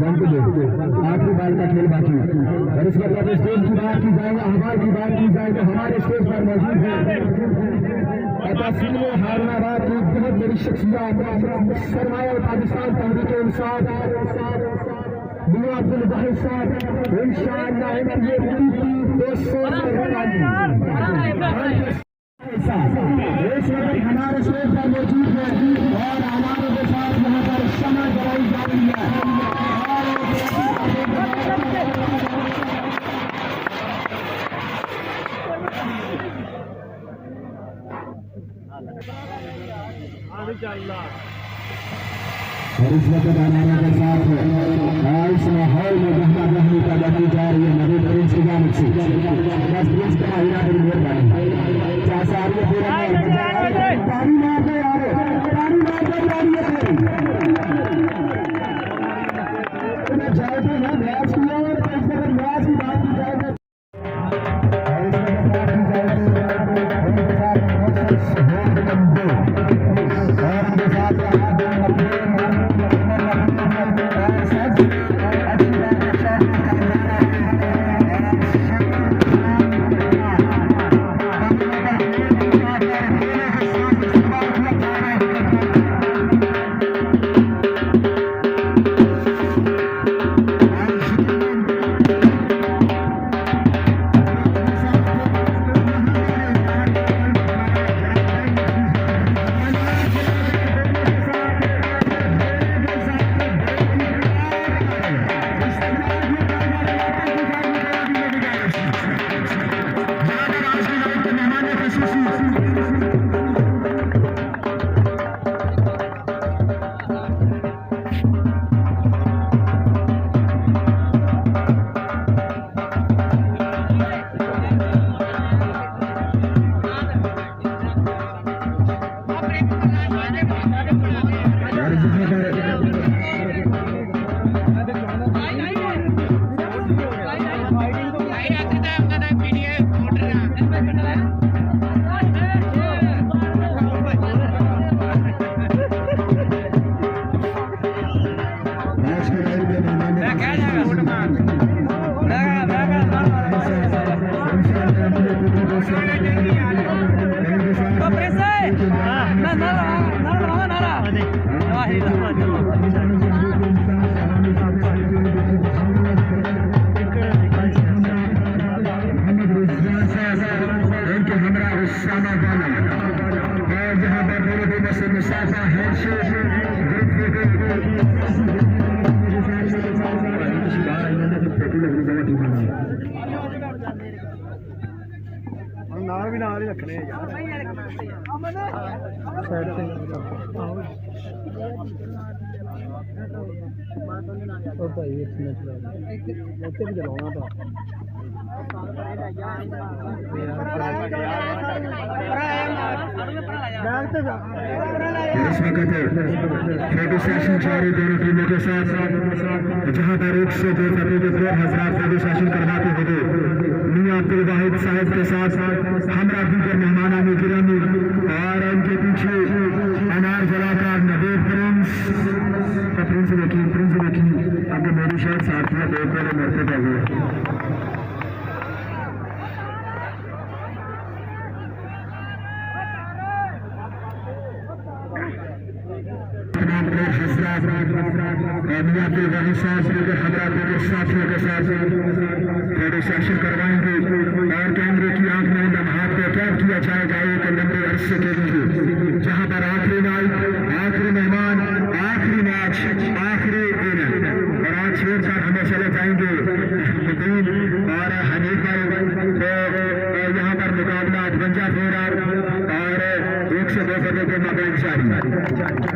आखिरी बाल का खेल बाकी और इसके बाद स्टेज की बात की जाए, अखबार की बात की जाए तो हमारे स्टेज पर मौजूद है तहसील हारनाबाद की बहुत बड़ी शख्सियत सरमाया पाकिस्तान तहरीक इंसाफ मियां अब्दुल वाहिद साहब इंशाअल्लाह ये इस वक्त हमारे स्टेज पर मौजूद है और हमारे के साथ यहाँ पर क्षमा कराई जा रही है। और इस वक्त हमारे के साथ इस माहौल में जहाँ रहने का बनी जा रही है नवीन प्रिंस की जानिब से बस प्रिंस का महिला बड़ी मेहरबानी पानी मार दे यार पानी मार दे जाए तो ना मैच किया और मैच की बात की जाए नाल भी नाल ही रखने यार तो ये इसमें चलाते भी चलाना था इस वक्त फोटो सेशन जारी दोनों टीमों के साथ जहां पर 102 फतेह के 2000 फोटो सेशन करवाते हुए मियां अब्दुल वाहिद साहब के साथ हमरा दीगर मेहमानान गिरामी और उनके पीछे अनार जलाकर नबीर प्रिंस वकील आपके मेरी शर्ट साथियों देख कर मरते हुए साथियों के साथ फोटो सेशन करवाएंगे और कैमरे की आंख में हाथ को कैद किया जाएगा एक लंबे अरसे के लिए जहां पर आखिरी नाइट आखिरी मेहमान आखिरी मैच आखिरी दिन और आज छोड़कर हमें चले जाएंगे और हनीफ भाई तो यहाँ पर मुकाबला 58 और 102 के मामले जारी